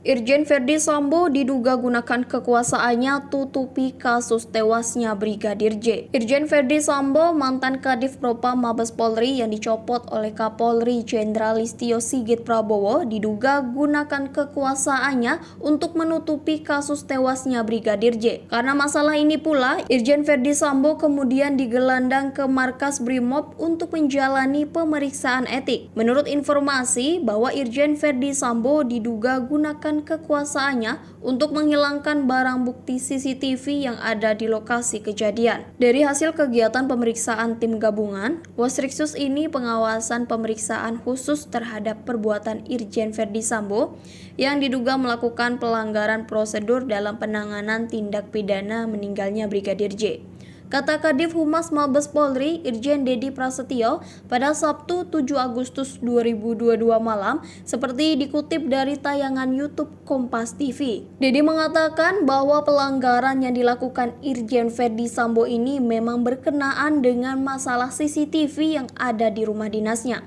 Irjen Verdi Sambo diduga gunakan kekuasaannya tutupi kasus tewasnya Brigadir J. Irjen Verdi Sambo, mantan Kadif Propam Mabes Polri yang dicopot oleh Kapolri Jenderal Listio Sigit Prabowo, diduga gunakan kekuasaannya untuk menutupi kasus tewasnya Brigadir J. Karena masalah ini pula, Irjen Verdi Sambo kemudian digelandang ke markas Brimob untuk menjalani pemeriksaan etik. Menurut informasi bahwa Irjen Verdi Sambo diduga gunakan kekuasaannya untuk menghilangkan barang bukti CCTV yang ada di lokasi kejadian. Dari hasil kegiatan pemeriksaan tim gabungan, Wasriksus ini pengawasan pemeriksaan khusus terhadap perbuatan Irjen Verdi Sambo yang diduga melakukan pelanggaran prosedur dalam penanganan tindak pidana meninggalnya Brigadir J. Kata Kadif Humas Mabes Polri, Irjen Dedi Prasetyo, pada Sabtu 7 Agustus 2022 malam, seperti dikutip dari tayangan YouTube Kompas TV. Dedi mengatakan bahwa pelanggaran yang dilakukan Irjen Verdi Sambo ini memang berkenaan dengan masalah CCTV yang ada di rumah dinasnya.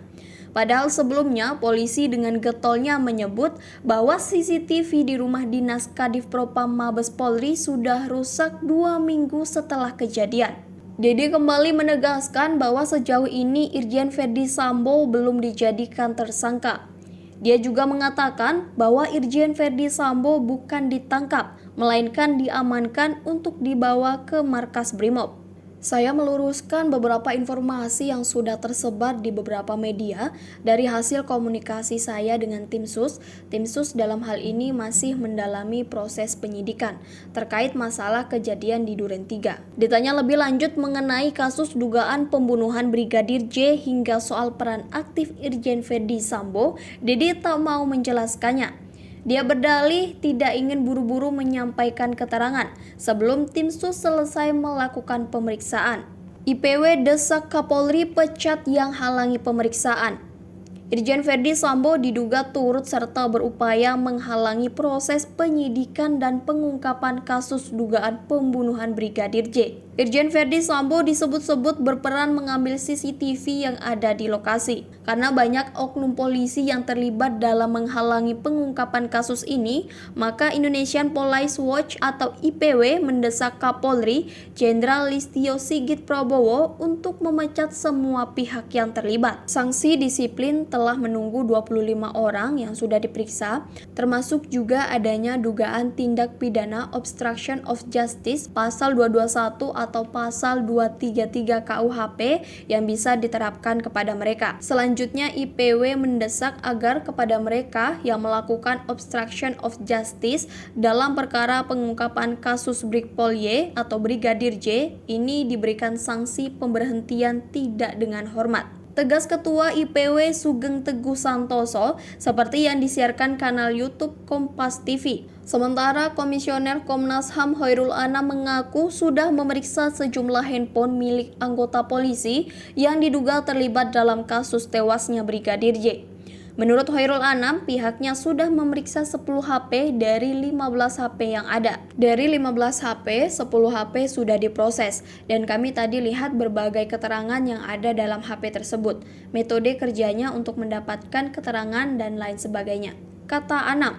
Padahal sebelumnya polisi dengan getolnya menyebut bahwa CCTV di rumah dinas Kadif Propam Mabes Polri sudah rusak 2 minggu setelah kejadian. Dedi kembali menegaskan bahwa sejauh ini Irjen Verdi Sambo belum dijadikan tersangka. Dia juga mengatakan bahwa Irjen Verdi Sambo bukan ditangkap, melainkan diamankan untuk dibawa ke markas Brimob. Saya meluruskan beberapa informasi yang sudah tersebar di beberapa media dari hasil komunikasi saya dengan tim sus. Tim sus dalam hal ini masih mendalami proses penyidikan terkait masalah kejadian di Duren 3. Ditanya lebih lanjut mengenai kasus dugaan pembunuhan Brigadir J hingga soal peran aktif Irjen Verdi Sambo, Dedi tak mau menjelaskannya. Dia berdalih tidak ingin buru-buru menyampaikan keterangan sebelum tim sus selesai melakukan pemeriksaan. IPW desak Kapolri pecat yang halangi pemeriksaan. Irjen Verdi Sambo diduga turut serta berupaya menghalangi proses penyidikan dan pengungkapan kasus dugaan pembunuhan Brigadir J. Irjen Verdi Sambo disebut-sebut berperan mengambil CCTV yang ada di lokasi. Karena banyak oknum polisi yang terlibat dalam menghalangi pengungkapan kasus ini, maka Indonesian Police Watch atau IPW mendesak Kapolri Jenderal Listio Sigit Prabowo untuk memecat semua pihak yang terlibat. Sanksi disiplin telah menunggu 25 orang yang sudah diperiksa, termasuk juga adanya dugaan tindak pidana obstruction of justice pasal 221 atau pasal 233 KUHP yang bisa diterapkan kepada mereka. Selanjutnya IPW mendesak agar kepada mereka yang melakukan obstruction of justice dalam perkara pengungkapan kasus Brigpol Y atau Brigadir J ini diberikan sanksi pemberhentian tidak dengan hormat. Tegas Ketua IPW Sugeng Teguh Santoso seperti yang disiarkan kanal YouTube Kompas TV. Sementara Komisioner Komnas HAM Hoirul Anam mengaku sudah memeriksa sejumlah handphone milik anggota polisi yang diduga terlibat dalam kasus tewasnya Brigadir J. Menurut Hoirul Anam, pihaknya sudah memeriksa 10 HP dari 15 HP yang ada. Dari 15 HP, 10 HP sudah diproses, dan kami tadi lihat berbagai keterangan yang ada dalam HP tersebut, metode kerjanya untuk mendapatkan keterangan dan lain sebagainya, kata Anam.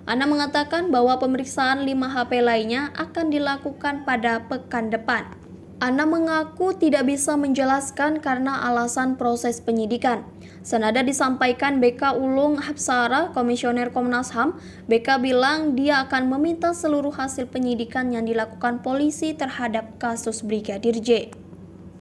Anam mengatakan bahwa pemeriksaan 5 HP lainnya akan dilakukan pada pekan depan. Anam mengaku tidak bisa menjelaskan karena alasan proses penyidikan. Senada disampaikan BK Ulung Hapsara, Komisioner Komnas HAM, BK bilang dia akan meminta seluruh hasil penyidikan yang dilakukan polisi terhadap kasus Brigadir J.